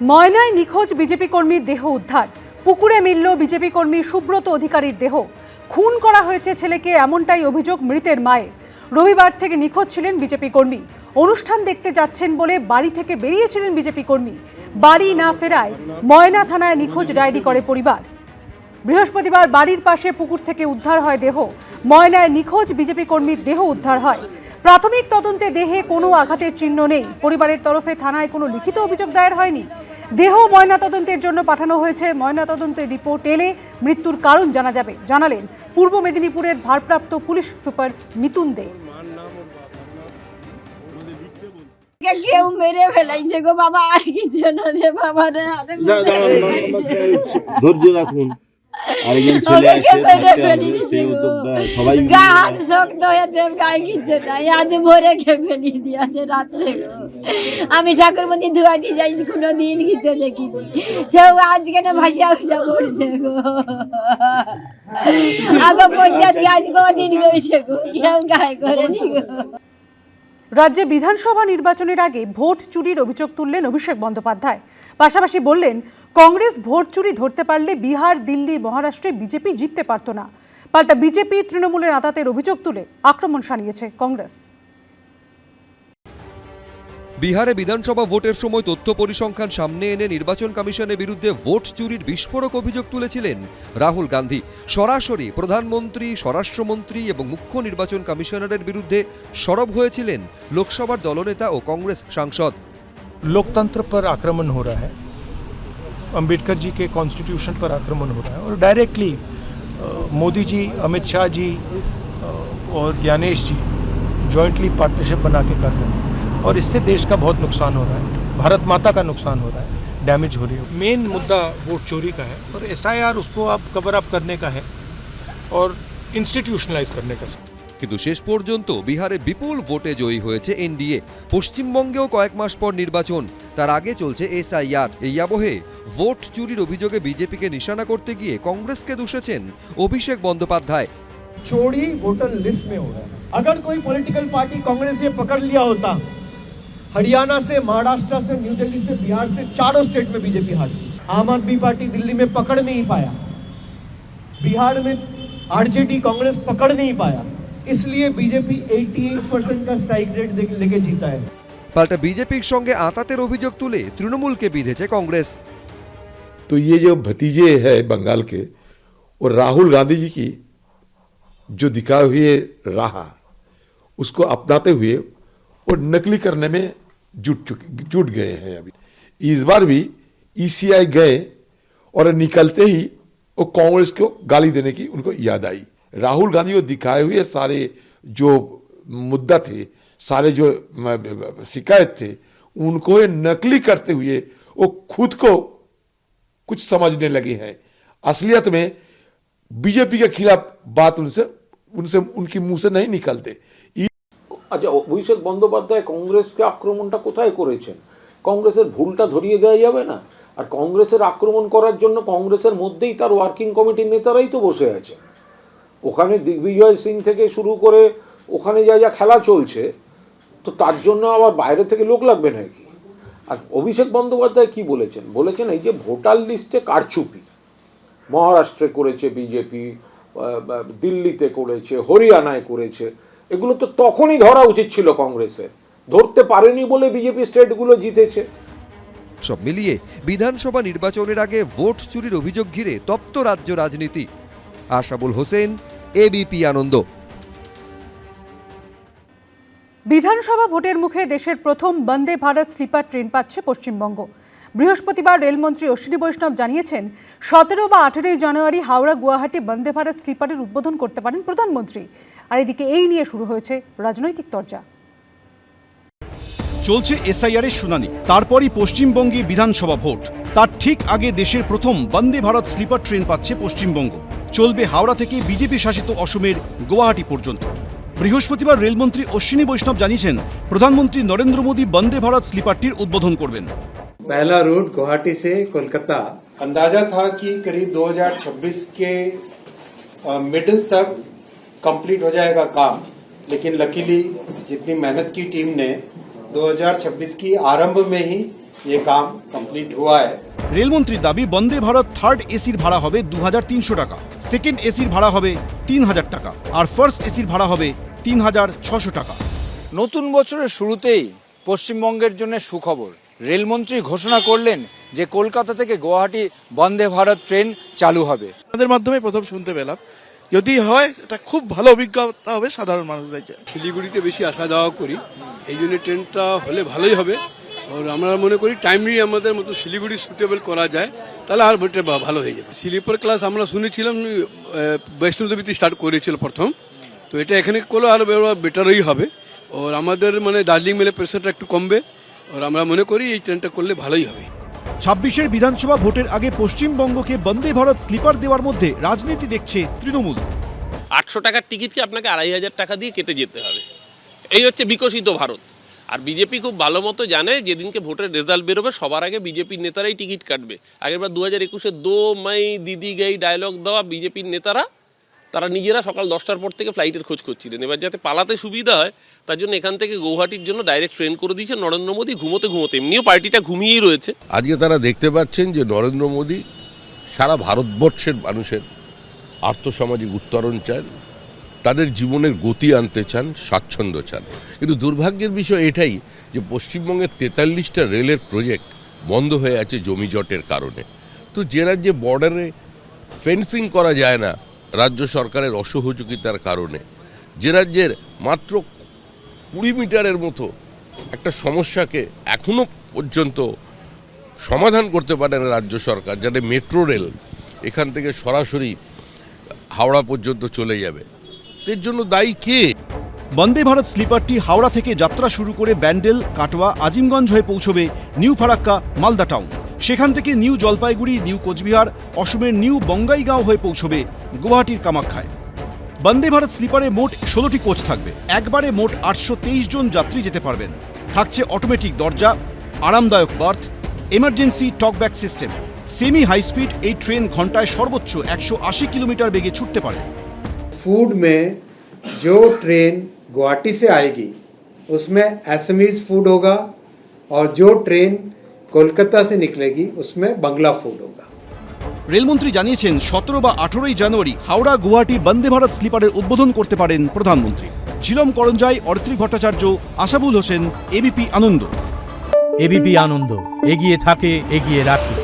ময়নায় নিখোঁজ বিজেপি কর্মীর দেহ উদ্ধার। পুকুরে মিলল বিজেপি কর্মী সুব্রত অধিকারীর দেহ। খুন করা হয়েছে ছেলেকে, এমনটাই অভিযোগ মৃতের মায়ের। রবিবার থেকে নিখোঁজ ছিলেন বিজেপি কর্মী। অনুষ্ঠান দেখতে যাচ্ছেন বলে বাড়ি থেকে বেরিয়েছিলেন বিজেপি কর্মী। বাড়ি না ফেরায় ময়না থানায় নিখোঁজ ডায়েরি করে পরিবার। বৃহস্পতিবার বাড়ির পাশে পুকুর থেকে উদ্ধার হয় দেহ। ময়নায় নিখোঁজ বিজেপি কর্মীর দেহ উদ্ধার হয়। প্রাথমিক তদন্তে দেহে কোনো আঘাতের চিহ্ন নেই। পরিবারের তরফে থানায় কোনো লিখিত অভিযোগ দায়ের হয়নি। দেহ ময়নাতদন্তের জন্য পাঠানো হয়েছে। ময়নাতদন্তের রিপোর্ট এলে মৃত্যুর কারণ জানা যাবে, জানালেন পূর্ব মেদিনীপুরের ভারপ্রাপ্ত পুলিশ সুপার মিতুন দে। কেউ মেরে ফেলাইছে গো বাবা, আর কিছু না রে বাবা রে। ধৈর্য রাখুন, আরেকজন ছেলে আছে, সবাই গান শক্ত হয়েছে, গায়ে কিছু নাই। আজ ভোরে খেয়ে ফেলি দিয়েছে রাত্রে। আমি ঠাকুরমন্দির ধোয়াইতে যাই, কোনো দিন কিছু দেখিনি। সেও আজকে না ভাসিয়া উঠা পড়ছে গো। আগে পঞ্চায়েত আজ কদিন গেছে গো, কেউ গায়ে করেনি গো। রাজ্যে বিধানসভা নির্বাচনের আগে ভোট চুরির অভিযোগ তুললেন অভিষেক বন্দ্যোপাধ্যায়। পাশাপাশি বললেন, কংগ্রেস ভোট চুরি ধরতে পারলে বিহার, দিল্লি, মহারাষ্ট্রে বিজেপি জিততে পারত না। পাল্টা বিজেপি তৃণমূলের আঁতাতের অভিযোগ তুলে আক্রমণ শানিয়েছে কংগ্রেস। বিহারে বিধানসভা ভোটের সময় তথ্য পরিসংখ্যান সামনে এনে নির্বাচন কমিশনের বিরুদ্ধে ভোট চুরির বিস্ফোরক অভিযোগ তুলেছিলেন রাহুল গান্ধী। সরাসরি প্রধানমন্ত্রী, স্বরাষ্ট্রমন্ত্রী এবং মুখ্য নির্বাচন কমিশনারের বিরুদ্ধে সরব হয়েছিলেন লোকসভার দলনেতা ও কংগ্রেস সাংসদ। लोकतंत्र पर आक्रमण हो रहा है, अंबेडकर जी के कॉन्स्टिट्यूशन पर आक्रमण हो रहा है और डायरेक्टली मोदी जी, अमित शाह जी और ज्ञानेश जी जॉइंटली पार्टनरशिप बना के कर रहे हैं और इससे देश का बहुत नुकसान हो रहा है, भारत माता का नुकसान हो रहा है, डैमेज हो रही है। मेन मुद्दा वोट चोरी का है और एसआईआर उसको अब कवर अप करने का है और इंस्टीट्यूशनलाइज करने का। কিন্তু শেষ পর্যন্ত বিহারে বিপুল ভোটে জয়ী হয়েছে এনডিএ। পশ্চিমবঙ্গেও কয়েক মাস পর নির্বাচন, তার আগে চলছে এসআইআর। এই আবহে ভোট চুরির অভিযোগে বিজেপিকে নিশানা করতে গিয়ে কংগ্রেসকে দোষেছেন অভিষেক বন্দ্যোপাধ্যায়। चोरी वोटर लिस्ट में हो रहा है। अगर कोई पॉलिटिकल पार्टी कांग्रेस ये पकड़ लिया होता, हरियाणा से, महाराष्ट्र से, न्यू दिल्ली से, बिहार से, चारों स्टेट में बीजेपी हारी। आम आदमी पार्टी दिल्ली में पकड़ नहीं पाया, बिहार में आरजेडी कांग्रेस पकड़ नहीं पाया, इसलिए बीजेपी 88% का स्ट्राइक रेट लेके जीता है। পাল্টা বিজেপির সঙ্গে আঁতাতের অভিযোগ তুলে তৃণমূলকে বিঁধেছে কংগ্রেস। तो ये जो भतीजे है बंगाल के, और राहुल गांधी जी की जो दिखाए हुए राह उसको अपनाते हुए और नकली करने में जुट गए हैं। अभी इस बार भी ईसीआई गए और निकलते ही वो कांग्रेस को गाली देने की उनको याद आई। राहुल गांधी को दिखाए हुए सारे जो मुद्दा थे, सारे जो शिकायत थे, उनको ये नकली करते हुए वो खुद को कुछ समझने लगे हैं। असलियत में बीजेपी के खिलाफ बात उनसे उनकी मुंह से नहीं निकलते। আচ্ছা, অভিষেক বন্দ্যোপাধ্যায় কংগ্রেসকে আক্রমণটা কোথায় করেছেন? কংগ্রেসের ভুলটা ধরিয়ে দেওয়া যাবে না? আর কংগ্রেসের আক্রমণ করার জন্য কংগ্রেসের মধ্যেই তার ওয়ার্কিং কমিটির নেতারাই তো বসে আছে। ওখানে দিগ্বিজয় সিং থেকে শুরু করে ওখানে যা যা খেলা চলছে, তো তার জন্য আবার বাইরে থেকে লোক লাগবে নাকি? আর অভিষেক বন্দ্যোপাধ্যায় কি বলেছেন? বলেছেন এই যে ভোটার লিস্টে কারচুপি মহারাষ্ট্রে করেছে বিজেপি, দিল্লিতে করেছে, হরিয়ানায় করেছে, এগুলো তো তখনই ধরা উচিত ছিল কংগ্রেসের। ধরতে পারেনি বলে বিজেপি স্টেটগুলো জিতেছে। সব মিলিয়ে বিধানসভা নির্বাচনের আগে ভোট চুরির অভিযোগ ঘিরে তপ্ত রাজ্য রাজনীতি। আশাবুল হোসেন, এবিপি আনন্দ। বিধানসভা ভোটের মুখে দেশের প্রথম বন্দে ভারত স্লিপার ট্রেন পাচ্ছে পশ্চিমবঙ্গ। বৃহস্পতিবার রেলমন্ত্রী অশ্বিনী বৈষ্ণব জানিয়েছেন, 17 বা 18 জানুয়ারি হাওড়া গুয়াহাটি বন্দে ভারত স্লিপারের উদ্বোধন করতে পারেন প্রধানমন্ত্রী। আর এদিকে এই নিয়ে শুরু হয়েছে রাজনৈতিক চর্চা। চলছে এসআইআর এর শুনানি, তারপরই পশ্চিমবঙ্গে বিধানসভা ভোট। তার ঠিক আগে দেশের প্রথম বন্দে ভারত স্লিপার ট্রেন পাচ্ছে পশ্চিমবঙ্গ। চলবে হাওড়া থেকে বিজেপি শাসিত অসমের গুয়াহাটি পর্যন্ত। বৃহস্পতিবার রেলমন্ত্রী অশ্বিনী বৈষ্ণব জানিয়েছেন, প্রধানমন্ত্রী নরেন্দ্র মোদী বন্দে ভারত স্লিপারটির উদ্বোধন করবেন। पहला रूट गुवाहाटी से कोलकाता, अंदाजा था कि करीब 2026 के मिडिल तक कंप्लीट हो जाएगा काम, लेकिन लकीली जितनी मेहनत की टीम ने 2026 की आरंभ में ही ये काम कंप्लीट हुआ है। রেলমন্ত্রীর দাবি বন্দে ভারত থার্ড এসির ভাড়া হবে 2300 টাকা, সেকেন্ড এসির ভাড়া হবে 3000 টাকা আর ফার্স্ট এসির ভাড়া হবে 3600 টাকা। নতুন বছরের শুরুতেই পশ্চিমবঙ্গের জন্য সুখবর। রেলমন্ত্রী ঘোষণা করলেন যে কলকাতা থেকে গুয়াহাটি বন্দে ভারত ট্রেন চালু হবে। আপনাদের মাধ্যমে প্রথম শুনতে পেলাম, যদি হয় এটা খুব ভালো অভিজ্ঞতা হবে সাধারণ মানুষদের জন্য। শিলিগুড়িতে বেশি আসা যাওয়া করি, এই জন্য ট্রেনটা হলে ভালোই হবে। আর আমরা মনে করি টাইমলি আমাদের মতো শিলিগুড়ি সুটেবল করা যায়, তাহলে আর ভালো হয়ে যাবে। স্লিপার ক্লাস আমরা শুনেছিলাম বৈষ্ণোদেবীতে স্টার্ট করেছিল প্রথম, তো এটা এখানে করলে আরো বেটারই হবে। আর আমাদের মানে দার্জিলিং মেলে প্রেশারটা একটু কমবে, আর আমরা মনে করি এই ট্রেনটা করলে ভালোই হবে। 26-এর বিধানসভা ভোটের আগে পশ্চিমবঙ্গকে বন্দে ভারত স্লিপার দেওয়ার মধ্যে রাজনীতি দেখছে তৃণমূল। 800 টাকার টিকিটকে আপনাকে 2500 টাকা দিয়ে কেটে যেতে হবে, এই হচ্ছে বিকশিত ভারত। আর বিজেপি খুব ভালো মতো জানে যেদিনকে ভোটের রেজাল্ট বেরোবে সবার আগে বিজেপির নেতারাই টিকিট কাটবে। আগেরবার 2021-এ 2 মাই দিদি গাই ডায়লগ দেওয়া বিজেপির নেতারা, তারা নিজেরা সকাল 10টার পর থেকে ফ্লাইটের খোঁজ করছিলেন। এবার যাতে পালাতে সুবিধা হয় তার জন্য এখান থেকে গৌহাটির জন্য ডাইরেক্ট ট্রেন করে দিয়েছে নরেন্দ্র মোদী ঘুমোতে ঘুমোতে। এমনিও পার্টিটা ঘুমিয়েই রয়েছে। আজকে তারা দেখতে পাচ্ছেন যে নরেন্দ্র মোদী সারা ভারতবর্ষের মানুষের আর্থসামাজিক উত্তরণ চান, তাদের জীবনের গতি আনতে চান, স্বাচ্ছন্দ্য চান। কিন্তু দুর্ভাগ্যের বিষয় এটাই যে পশ্চিমবঙ্গের 43টা রেলের প্রজেক্ট বন্ধ হয়ে আছে জমি জটের কারণে। তো যে রাজ্যে বর্ডারে ফেন্সিং করা যায় না রাজ্য সরকারের অসহযোগিতার কারণে, যে রাজ্যের মাত্র 20 মিটারের মতো একটা সমস্যাকে এখনো পর্যন্ত সমাধান করতে পারে না রাজ্য সরকার, যাতে মেট্রো রেল এখান থেকে সরাসরি হাওড়া পর্যন্ত চলে যাবে, এর জন্য দায়ী কে? বন্দে ভারত স্লিপারটি হাওড়া থেকে যাত্রা শুরু করে ব্যান্ডেল, কাটোয়া, আজিমগঞ্জ হয়ে পৌঁছবে নিউ ফারাক্কা, মালদা টাউন। সেখান থেকে নিউ জলপাইগুড়ি, নিউ কোচবিহার, অসমের নিউ বঙ্গাইগাঁও হয়ে পৌঁছবে গুয়াহাটির কামাখ্যায়। বন্দে ভারত স্লিপারে মোট 16টি কোচ থাকবে। একবারে মোট 823 জন যাত্রী যেতে পারবেন। থাকছে অটোমেটিক দরজা, আরামদায়ক berth, emergency talkback system. Semi high speed এই ট্রেন ঘন্টায় সর্বোচ্চ 180 কিলোমিটার বেগে ছুটতে পারে। फूड में जो ट्रेन गुवाहाटी से आएगी उसमें एसएमईज फूड होगा और जो ट्रेन कोलकाता से निकलेगी उसमें बंगला फूड होगा। রেলমন্ত্রী জানিয়েছেন 17 বা 18ই জানুয়ারি হাওড়া গুয়াহাটি বন্দে ভারত স্লিপারের উদ্বোধন করতে পারেন প্রধানমন্ত্রী। ঝিলম করঞ্জাই, অরিত্রী ভট্টাচার্য, আশাবুল হোসেন, এবিপি আনন্দ। এবিপি আনন্দ, এগিয়ে থাকে, এগিয়ে রাখে।